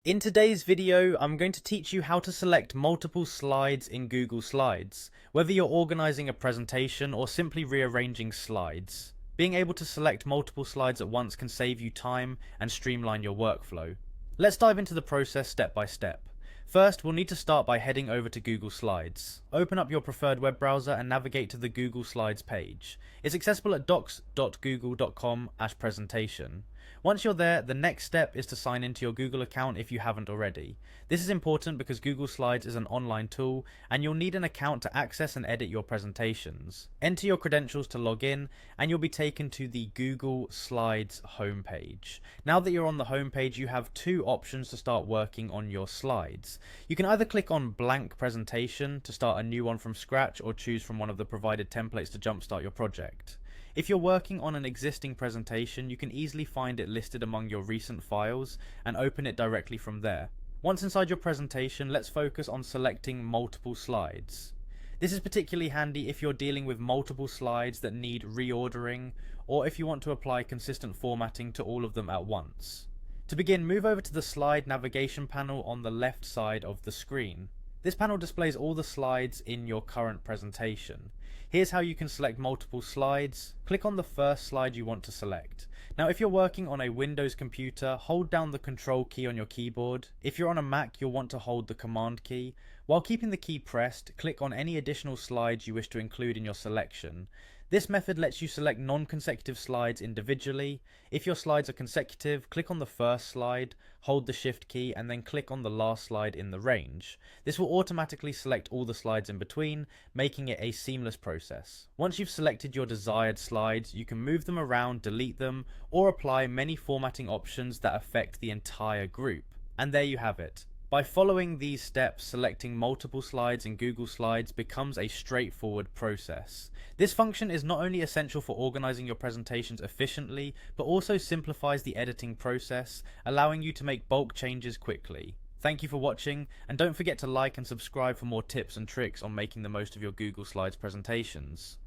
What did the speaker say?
In today's video, I'm going to teach you how to select multiple slides in Google Slides, whether you're organizing a presentation or simply rearranging slides. Being able to select multiple slides at once can save you time and streamline your workflow. Let's dive into the process step by step. First, we'll need to start by heading over to Google Slides. Open up your preferred web browser and navigate to the Google Slides page. It's accessible at docs.google.com/presentation. Once you're there, the next step is to sign into your Google account if you haven't already. This is important because Google Slides is an online tool and you'll need an account to access and edit your presentations. Enter your credentials to log in and you'll be taken to the Google Slides homepage. Now that you're on the homepage, you have two options to start working on your slides. You can either click on blank presentation to start a new one from scratch or choose from one of the provided templates to jumpstart your project. If you're working on an existing presentation, you can easily find it listed among your recent files and open it directly from there. Once inside your presentation, let's focus on selecting multiple slides. This is particularly handy if you're dealing with multiple slides that need reordering, or if you want to apply consistent formatting to all of them at once. To begin, move over to the slide navigation panel on the left side of the screen. This panel displays all the slides in your current presentation. Here's how you can select multiple slides. Click on the first slide you want to select. Now, if you're working on a Windows computer, hold down the Control key on your keyboard. If you're on a Mac, you'll want to hold the Command key. While keeping the key pressed, click on any additional slides you wish to include in your selection. This method lets you select non-consecutive slides individually. If your slides are consecutive, click on the first slide, hold the Shift key, and then click on the last slide in the range. This will automatically select all the slides in between, making it a seamless process. Once you've selected your desired slides, you can move them around, delete them, or apply many formatting options that affect the entire group. And there you have it. By following these steps, selecting multiple slides in Google Slides becomes a straightforward process. This function is not only essential for organizing your presentations efficiently, but also simplifies the editing process, allowing you to make bulk changes quickly. Thank you for watching, and don't forget to like and subscribe for more tips and tricks on making the most of your Google Slides presentations.